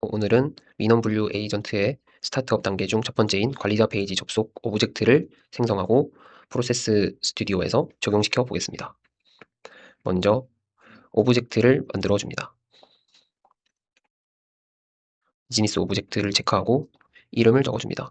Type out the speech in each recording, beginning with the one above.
오늘은 민원 분류 에이전트의 스타트업 단계 중 첫 번째인 관리자 페이지 접속 오브젝트를 생성하고 프로세스 스튜디오에서 적용시켜 보겠습니다. 먼저 오브젝트를 만들어 줍니다. 비즈니스 오브젝트를 체크하고 이름을 적어줍니다.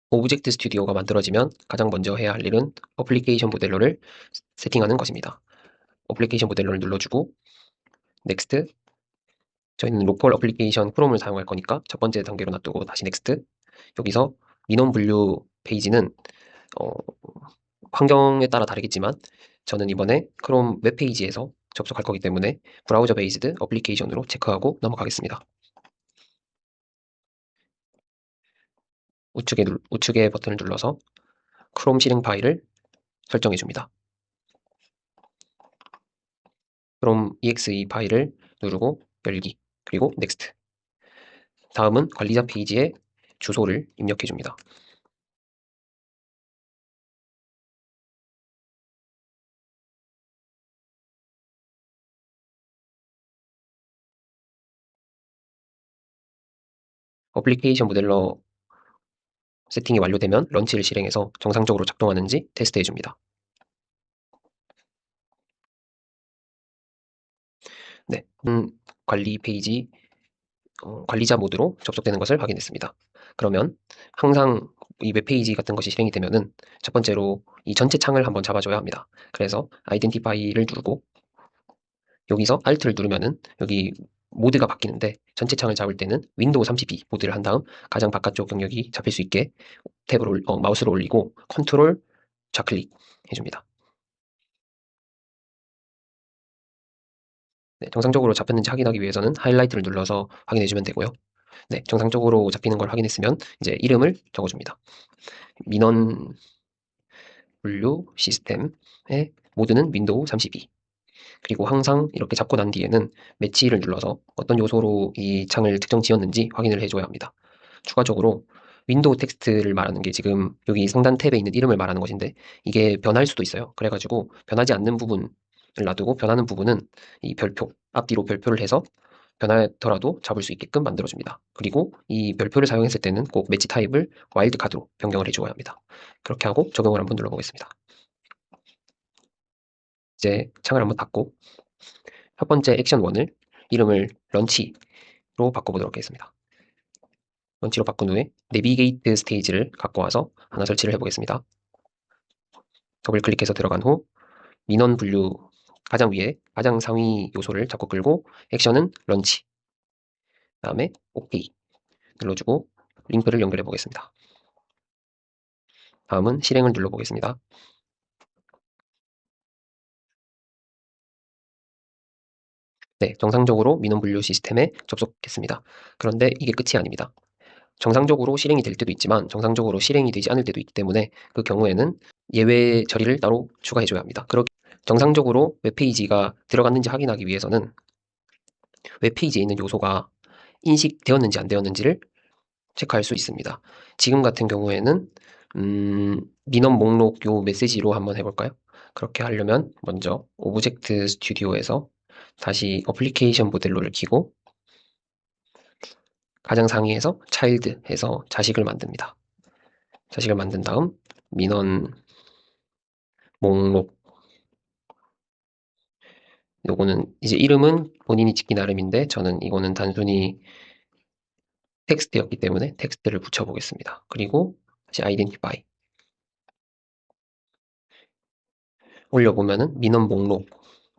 오브젝트 스튜디오가 만들어지면 가장 먼저 해야 할 일은 어플리케이션 모델러를 세팅하는 것입니다. 어플리케이션 모델러를 눌러주고 넥스트. 저희는 로컬 어플리케이션 크롬을 사용할 거니까 첫 번째 단계로 놔두고 다시 넥스트. 여기서 민원 분류 페이지는 어, 환경에 따라 다르겠지만 저는 이번에 크롬 웹페이지에서 접속할 거기 때문에 브라우저 베이스드 어플리케이션으로 체크하고 넘어가겠습니다. 우측의 버튼을 눌러서 크롬 실행 파일을 설정해 줍니다. 크롬 exe 파일을 누르고 열기, 그리고 넥스트. 다음은 관리자 페이지의 주소를 입력해 줍니다. 어플리케이션 모델러 세팅이 완료되면 런치를 실행해서 정상적으로 작동하는지 테스트해 줍니다. 네, 관리 페이지 관리자 모드로 접속되는 것을 확인했습니다. 그러면 항상 이 웹페이지 같은 것이 실행이 되면은 첫 번째로 이 전체 창을 한번 잡아줘야 합니다. 그래서 아이덴티파이를 누르고 여기서 Alt를 누르면은 여기 모드가 바뀌는데 전체 창을 잡을 때는 윈도우 32 모드를 한 다음 가장 바깥쪽 경력이 잡힐 수 있게 마우스를 올리고 컨트롤 좌클릭 해줍니다. 네, 정상적으로 잡혔는지 확인하기 위해서는 하이라이트를 눌러서 확인해주면 되고요. 네, 정상적으로 잡히는 걸 확인했으면 이제 이름을 적어줍니다. 민원 분류 시스템의 모드는 윈도우 32. 그리고 항상 이렇게 잡고 난 뒤에는 매치를 눌러서 어떤 요소로 이 창을 특정 지었는지 확인을 해줘야 합니다. 추가적으로 윈도우 텍스트를 말하는 게 지금 여기 상단 탭에 있는 이름을 말하는 것인데 이게 변할 수도 있어요. 그래가지고 변하지 않는 부분을 놔두고 변하는 부분은 이 별표, 앞뒤로 별표를 해서 변하더라도 잡을 수 있게끔 만들어줍니다. 그리고 이 별표를 사용했을 때는 꼭 매치 타입을 와일드 카드로 변경을 해줘야 합니다. 그렇게 하고 적용을 한번 눌러보겠습니다. 이제 창을 한번 닫고 첫 번째 액션 1을 이름을 런치로 바꿔보도록 하겠습니다. 런치로 바꾼 후에 내비게이트 스테이지를 갖고 와서 하나 설치를 해보겠습니다. 더블 클릭해서 들어간 후 민원 분류 가장 위에 가장 상위 요소를 잡고 끌고 액션은 런치, 다음에 OK 눌러주고 링크를 연결해 보겠습니다. 다음은 실행을 눌러보겠습니다. 네, 정상적으로 민원 분류 시스템에 접속했습니다. 그런데 이게 끝이 아닙니다. 정상적으로 실행이 될 때도 있지만 정상적으로 실행이 되지 않을 때도 있기 때문에 그 경우에는 예외 처리를 따로 추가해줘야 합니다. 정상적으로 웹페이지가 들어갔는지 확인하기 위해서는 웹페이지에 있는 요소가 인식되었는지 안 되었는지를 체크할 수 있습니다. 지금 같은 경우에는 민원 목록 요 메시지로 한번 해볼까요? 그렇게 하려면 먼저 오브젝트 스튜디오에서 다시 어플리케이션 모델로를 키고 가장 상위에서 차일드 해서 자식을 만듭니다. 자식을 만든 다음 민원 목록 요거는 이제 이름은 본인이 짓기 나름인데 저는 이거는 단순히 텍스트였기 때문에 텍스트를 붙여보겠습니다. 그리고 다시 아이덴티파이 올려보면은 민원 목록이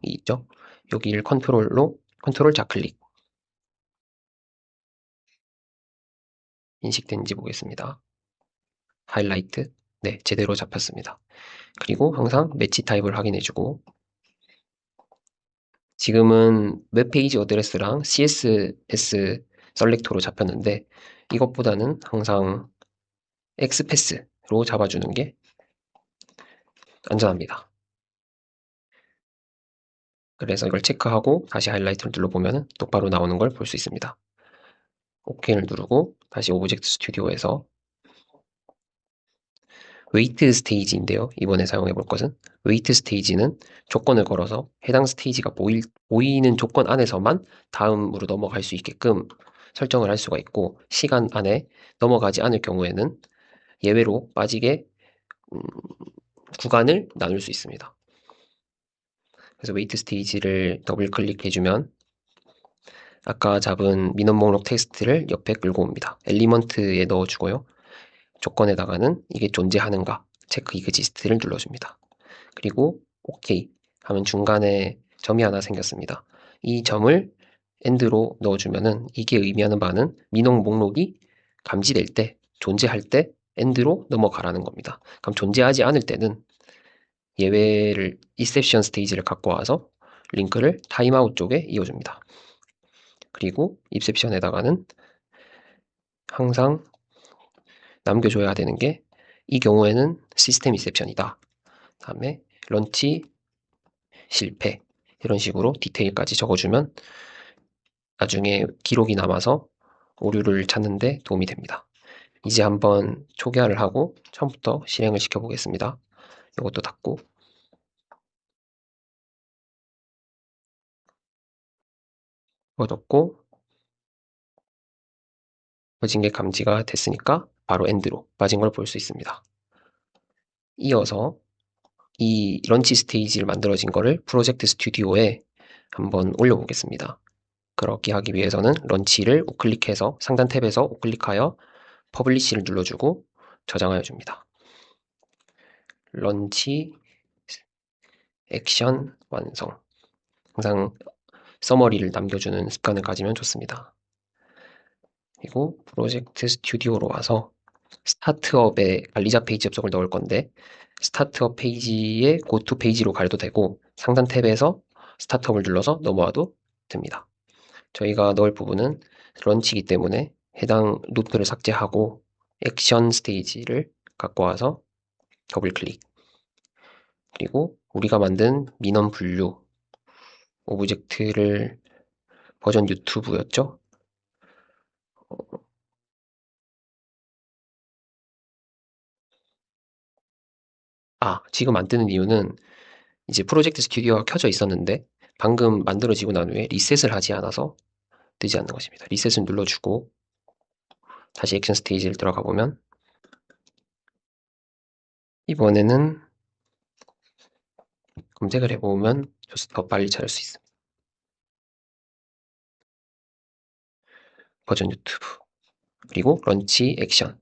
있죠. 여기를 컨트롤 좌클릭 인식된지 보겠습니다. 하이라이트 네, 제대로 잡혔습니다. 그리고 항상 매치 타입을 확인해주고 지금은 웹페이지 어드레스랑 CSS 셀렉터로 잡혔는데 이것보다는 항상 엑스패스로 잡아주는 게 안전합니다. 그래서 이걸 체크하고 다시 하이라이트를 눌러보면 똑바로 나오는 걸 볼 수 있습니다. OK를 누르고 다시 오브젝트 스튜디오에서 웨이트 스테이지인데요. 이번에 사용해 볼 것은 웨이트 스테이지는 조건을 걸어서 해당 스테이지가 보이는 조건 안에서만 다음으로 넘어갈 수 있게끔 설정을 할 수가 있고, 시간 안에 넘어가지 않을 경우에는 예외로 빠지게 음, 구간을 나눌 수 있습니다. 그래서 웨이트 스테이지를 더블 클릭해주면 아까 잡은 민원 목록 텍스트를 옆에 끌고 옵니다. 엘리먼트에 넣어주고요. 조건에다가는 이게 존재하는가 체크 이그지스트를 눌러줍니다. 그리고 OK 하면 중간에 점이 하나 생겼습니다. 이 점을 end로 넣어주면은 이게 의미하는 바는 민원 목록이 감지될 때, 존재할 때 end로 넘어가라는 겁니다. 그럼 존재하지 않을 때는 예외를 exception 스테이지를 갖고 와서 링크를 타임아웃 쪽에 이어줍니다. 그리고 exception에다가는 항상 남겨줘야 되는 게 이 경우에는 시스템 exception이다. 다음에 런치 실패 이런 식으로 디테일까지 적어주면 나중에 기록이 남아서 오류를 찾는데 도움이 됩니다. 이제 한번 초기화를 하고 처음부터 실행을 시켜보겠습니다. 이것도 닫고 꺼졌고 꺼진 게 감지가 됐으니까 바로 엔드로 빠진 걸 볼 수 있습니다. 이어서 이 런치 스테이지를 만들어진 거를 프로젝트 스튜디오에 한번 올려보겠습니다. 그렇게 하기 위해서는 런치를 우클릭해서 상단 탭에서 우클릭하여 퍼블리시를 눌러주고 저장하여 줍니다. 런치 액션 완성. 항상 서머리를 남겨주는 습관을 가지면 좋습니다. 그리고 프로젝트 스튜디오로 와서 스타트업에 관리자 페이지 접속을 넣을 건데 스타트업 페이지에 고투 페이지로 가도 되고 상단 탭에서 스타트업을 눌러서 넘어와도 됩니다. 저희가 넣을 부분은 런치이기 때문에 해당 루트를 삭제하고 액션 스테이지를 갖고 와서 더블 클릭, 그리고 우리가 만든 민원 분류 오브젝트를 버전 유튜브였죠? 지금 안 뜨는 이유는 이제 프로젝트 스튜디오가 켜져 있었는데 방금 만들어지고 난 후에 리셋을 하지 않아서 뜨지 않는 것입니다. 리셋을 눌러주고 다시 액션 스테이지를 들어가 보면 이번에는 검색을 해보면 더 빨리 찾을 수 있습니다. 버전 유튜브, 그리고 런치 액션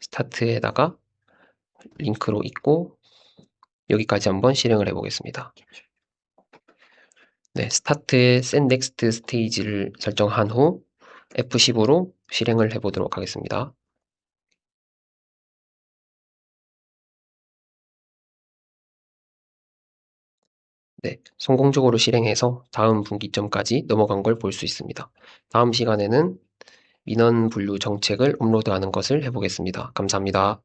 스타트에다가 링크로 있고 여기까지 한번 실행을 해보겠습니다. 네, 스타트에 set next 스테이지를 설정한 후 F10으로 실행을 해보도록 하겠습니다. 네, 성공적으로 실행해서 다음 분기점까지 넘어간 걸 볼 수 있습니다. 다음 시간에는 민원 분류 정책을 업로드하는 것을 해보겠습니다. 감사합니다.